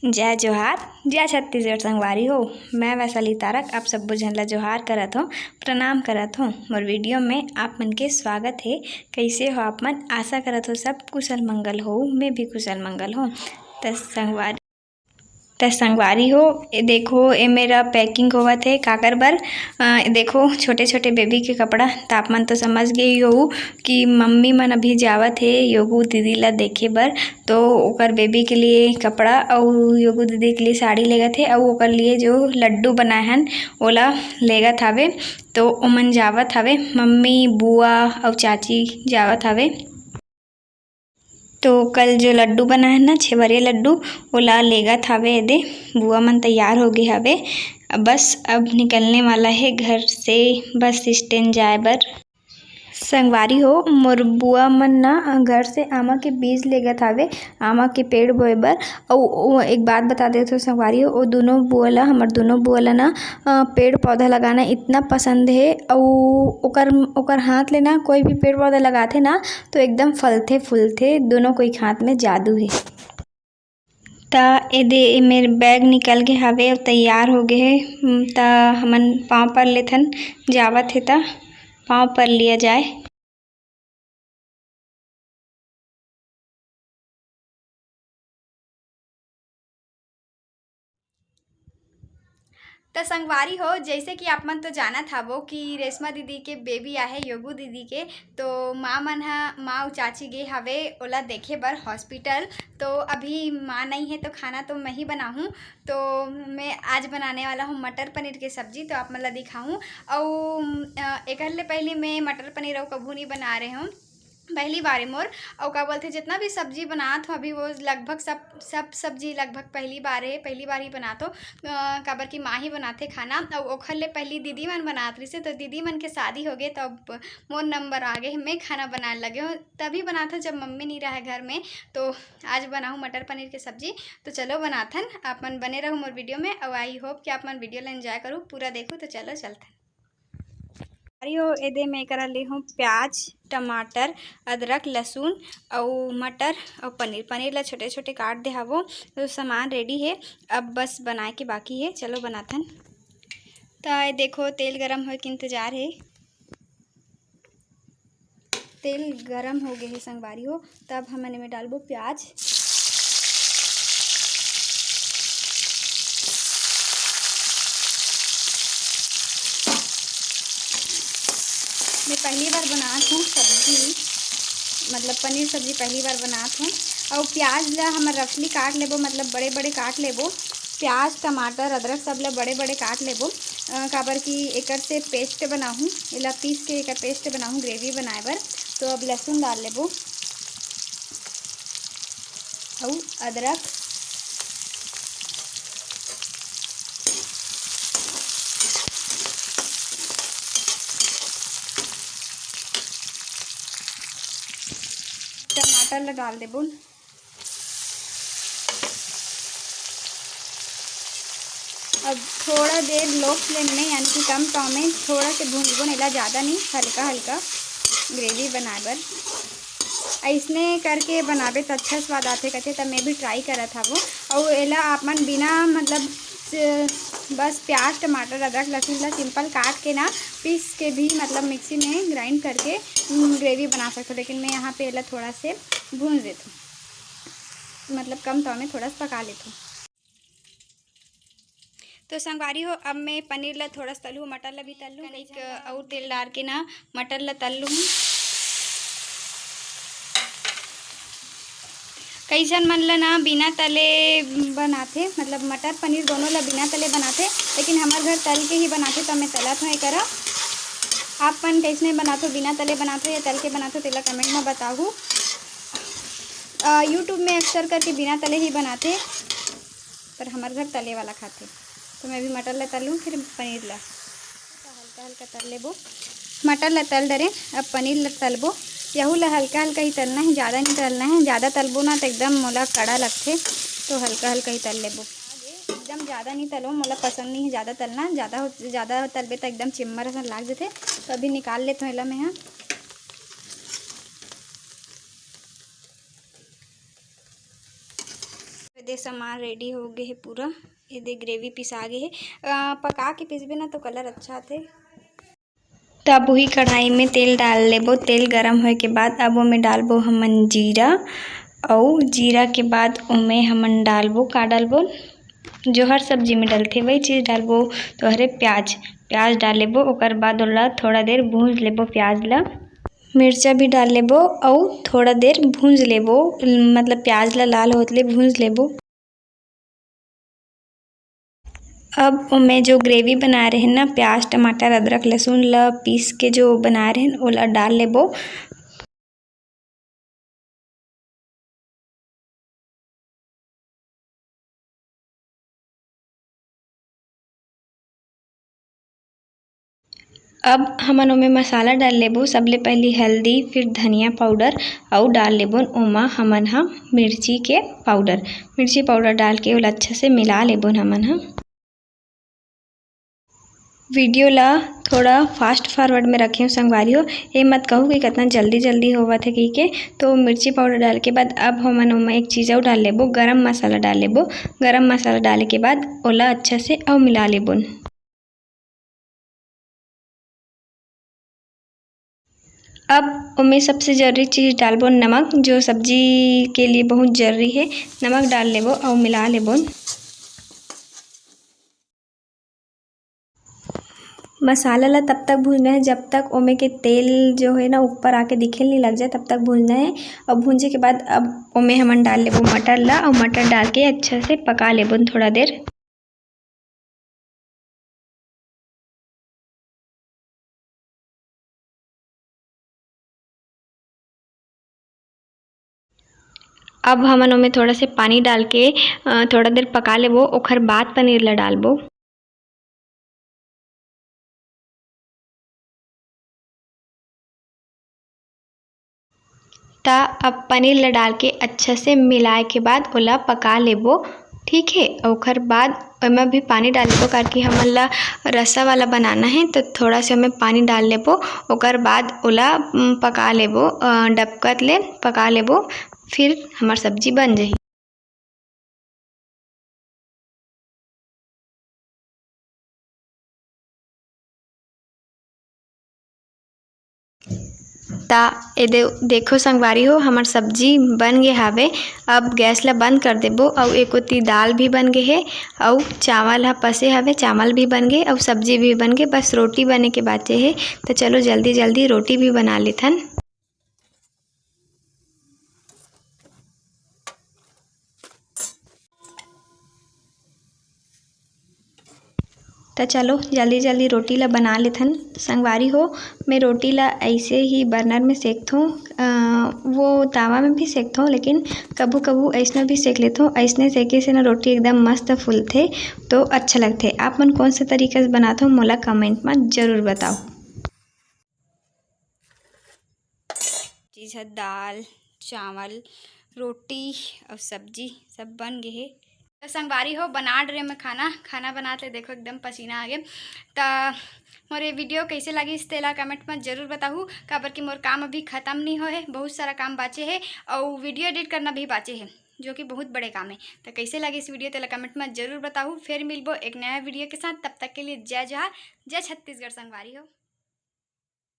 जय जोहार, जय छत्तीसगढ़ संगवारी हो। मैं वैशाली तारक आप सब झन ला जोहार करत हो, प्रणाम करत हो। मोर वीडियो में आप मन के स्वागत है। कैसे हो आप मन? आशा करत हो सब कुशल मंगल हो। मैं भी कुशल मंगल हो। संगवारी हो, ये देखो ये मेरा पैकिंग होवत है काकर बर। देखो छोटे छोटे बेबी के कपड़ा। तापमान तो समझ गई हो कि मम्मी मन अभी जावत है योगू दीदी ला देखे बर। तो ओकर बेबी के लिए कपड़ा और योगू दीदी के लिए साड़ी लेगत है और ओकर लिए जो लड्डू बनाए हन ओला लेगत हवे। तो ओमन जावत हवे, मम्मी बुआ और चाची जावत हवे। तो कल जो लड्डू बनाए ना छेवरिया लड्डू ओला लेगत हवे। दे बुआ मन तैयार हो गए हवे, बस अब निकलने वाला है घर से बस स्टैंड जाए बर। संगवारी हो, मोर बुआ मन ना घर से आमा के बीज लेगत हवे, आमा के पेड़ बोए बर। और एक बात बता देते हो संगवारी हो, वो दोनों बुआ ला हमर दोनों बुआ ला ना पेड़ पौधा लगाना इतना पसंद है। और ओकर हाथ ले ना कोई भी पेड़ पौधा लगाथे ना तो एकदम फलथे फूलथे। दोनों कोई हाथ में जादू है। ता एदे मेरे बैग निकल गए हवे और तैयार हो गए है। ता हमन पाँव पर लेथन जावत है, ता पाँव पर लिया जाए। तो संगवारी हो, जैसे कि आप मन तो जानत हवो कि रेशमा दीदी के बेबी आहे योगू दीदी के। तो माँ मन माँ और चाची गे हवे ओला देखे बर हॉस्पिटल। तो अभी माँ नहीं है तो खाना तो मैं ही बनाऊँ। तो मैं आज बनाने वाला हूँ मटर पनीर की सब्जी, तो आप मन ला दिखाऊँ। और एक ले पहले मैं मटर पनीर और कभू नहीं बना रहे हूँ, पहली बार है मोर। और का बोलते जितना भी सब्जी बनात हो अभी वो लगभग सब सब्जी लगभग पहली बार ही बनात हो। काबर की माँ ही बनाते खाना। और ओखर ले पहली दीदी मन बनात रही से, तो दीदी मन के शादी हो गए तो अब मोर नंबर आ गए, मैं खाना बनाने लगे हूँ। तभी बनाता जब मम्मी नहीं रहा घर में। तो आज बनाऊँ मटर पनीर की सब्जी। तो चलो बनाथन, आप मन बने रहो मोर वीडियो में। और आई होप कि आप मन वीडियो ला एंजॉय करूँ, पूरा देखूँ। तो चलो चलते हो। एदे मैं करा ली हूँ प्याज, टमाटर, अदरक, लहसुन और मटर और पनीर ला छोटे छोटे काट दे हवो। तो सामान रेडी है, अब बस बनाए के बाकी है। चलो बनाथन। तो देखो तेल गरम होए के इंतज़ार है। तेल गरम हो गए है संगवारी हो, तब हमने में डालबो प्याज। मैं पहली बार बनात हूँ सब्जी, मतलब पनीर सब्जी पहली बार बनात हूँ। और प्याज ला हम रफली काट लेबो, मतलब बड़े बड़े काट लेबो। प्याज, टमाटर, अदरक सब ला बड़े बड़े काट लेबो। काबर की एकर से पेस्ट बनाहूँ, इला पीस के एकर पेस्ट बनाहूँ ग्रेवी बनाए बर। तो अब लहसुन डाल लेबो और अदरक, टमाटर ला डाल देबो। अब थोड़ा देर लो फ्लेम में यानी कि कम ताव में थोड़ा से भूनबो, नेला ज़्यादा नहीं, हल्का हल्का ग्रेवी बनाए बर। ऐसने करके बनाबे तो अच्छा स्वाद आते कहते, तब मैं भी ट्राई करा था वो। और एला आप मन बिना मतलब बस प्याज, टमाटर, अदरक, लहसुन ला सिंपल काट के ना पीस के भी मतलब मिक्सी में ग्राइंड करके ग्रेवी बना सकते हो। लेकिन मैं यहाँ पे एला थोड़ा से भून देती हूँ, मतलब कम ताव में थोड़ा सा पका लेती हूँ। तो संगवारी हो, अब मैं पनीर ला थोड़ा सा तलूँ, मटर ला भी तल लूँ। एक और तेल डाल के ना मटर ला तल लूँ। कई जन मन ला ना बिना तले बनाथे, मतलब मटर पनीर दोनों ला बिना तले बनाथे। लेकिन हमारे घर तल के ही बनाथे, तो मैं तलत हूँ एकरा। आप मन कैसने बनाते हो, बिना तले बनाते हो या तल के बनाते हो, तेला कमेंट में बताओ। यूट्यूब में अक्सर करके बिना तले ही बनाते, पर हमारे घर तले वाला खाते। तो मैं भी मटर ला तलूँ, फिर पनीर ला हल्का हल्का तल लेबो। मटर ला तल डरे, अब पनीर ला तलबो। यहू ला हल्का हल्का ही तलना है, ज़्यादा नहीं तलना है। ज़्यादा तलबो ना तो एकदम मोला कड़ा लगते, तो हल्का हल्का ही तल लेबो। एकदम ज़्यादा नहीं तलो, मोला पसंद नहीं है ज़्यादा तलना। ज़्यादा तलबे तो एकदम चिम्मर सा लाग जाते। तो अभी निकाल लेते हूँ एला मैं यहाँ। दे सामान रेडी हो गए है पूरा। ये दे ग्रेवी पिसा गए है। पका के पिसबे ना तो कलर अच्छा आथे। तो अब वही कढ़ाई में तेल डाल लेबो। तेल गरम होए के बाद अब ओमे डालबो हमन जीरा, और जीरा के बाद ओमे हमन डालबो का डालबो जो हर सब्जी में डलथे वही चीज़ डालबो। तो हरे प्याज डाल लेबो। ओकर बाद ओला थोड़ा देर भूंज लेबो प्याज ला। मिर्चा भी डाल लेबो और थोड़ा देर भूंज लेबो, मतलब प्याज ला लाल होतले भूंज लेबो। अब मैं जो ग्रेवी बना रहे हैं ना, प्याज टमाटर अदरक लहसुन ला पीस के जो बना रहे हैं ओला डाल लेबो। अब हमन ओमे मसाला डाल लेबो। सबले पहली हल्दी, फिर धनिया पाउडर और डाल लेबो ओमा हमन ह मिर्ची के पाउडर। मिर्ची पाउडर डाल के ओला अच्छा से मिला लेबो हमन ह। वीडियो ला थोड़ा फास्ट फॉरवर्ड में रखे हो संगवारी हो, ये मत कहो कि कितना जल्दी होवत है कही के। तो मिर्ची पाउडर डाल के बाद अब हमन ओमा एक चीज़ और डाल लेबो, गरम मसाला डाल लेबो। गरम मसाला डाले के बाद ओला अच्छा से और मिला लेबो। अब ओमे सबसे ज़रूरी चीज़ डालबो नमक, जो सब्जी के लिए बहुत ज़रूरी है। नमक डाल लेबो और मिला लेबो। मसाला ला तब तक भूनना है जब तक ओमे के तेल जो है ना ऊपर आके दिखे नहीं लग जाए, तब तक भूनना है। और भूनने के बाद अब ओमे हमन डाल लेबो मटर ला, और मटर डाल के अच्छा से पका लेबो थोड़ा देर। अब हमन ओमे थोड़ा से पानी डाल के थोड़ा देर पका लेबो। ओकर बाद पनीर ला डालबो। ता अब पनीर ला डाल के अच्छा से मिलाए के बाद ओला पका लेबो। ठीक है, ओकर बाद ओमा भी पानी डाल लेबो, करके हमन ला रसा वाला बनाना है तो थोड़ा से ओमे पानी डाल लेबो। ओकर बाद ओला पका लेबो, डबकत ले पका लेबो, फिर हमार सब्जी बन जाही। ता ए देखो संगवारी हो, हमार सब्जी बन गे हावे। अब गैस ला बंद कर देबो। और एक कोती दाल भी बन गे हे, और चावल ह पसे हवे, चावल भी बन गे और सब्जी भी बन गे, बस रोटी बने के बाचे हे। तो चलो जल्दी रोटी भी बना लेथन। तो चलो जल्दी रोटी ला बना लेथन। संगवारी हो, मैं रोटी ला ऐसे ही बर्नर में सेकत हूँ, वो तावा में भी सेकत हूँ, लेकिन कभू कभू ऐसने भी सेक लेत हूँ। ऐसने सेके से ना रोटी एकदम मस्त फूलथे, तो अच्छा लगथे। आप मन कौन सा तरीका से बनाते हो मोला कमेंट में ज़रूर बताओ। चीज़ है दाल, चावल, रोटी और सब्जी सब बन गए है। तो संगवारी हो, बना रहे मैं खाना बनाते देखो एकदम पसीना आ गए। तो मोर ये वीडियो कैसे लगी इस तेला कमेंट में ज़रूर बताऊँ। काबर कि मोर काम अभी ख़त्म नहीं हो है, बहुत सारा काम बाचे है और वीडियो एडिट करना भी बाचे है, जो कि बहुत बड़े काम है। तो कैसे लगे इस वीडियो तेला कमेंट में ज़रूर बताऊँ। फिर मिलबो एक नया वीडियो के साथ, तब तक के लिए जय जोहार, जय छत्तीसगढ़ संगवारी हो।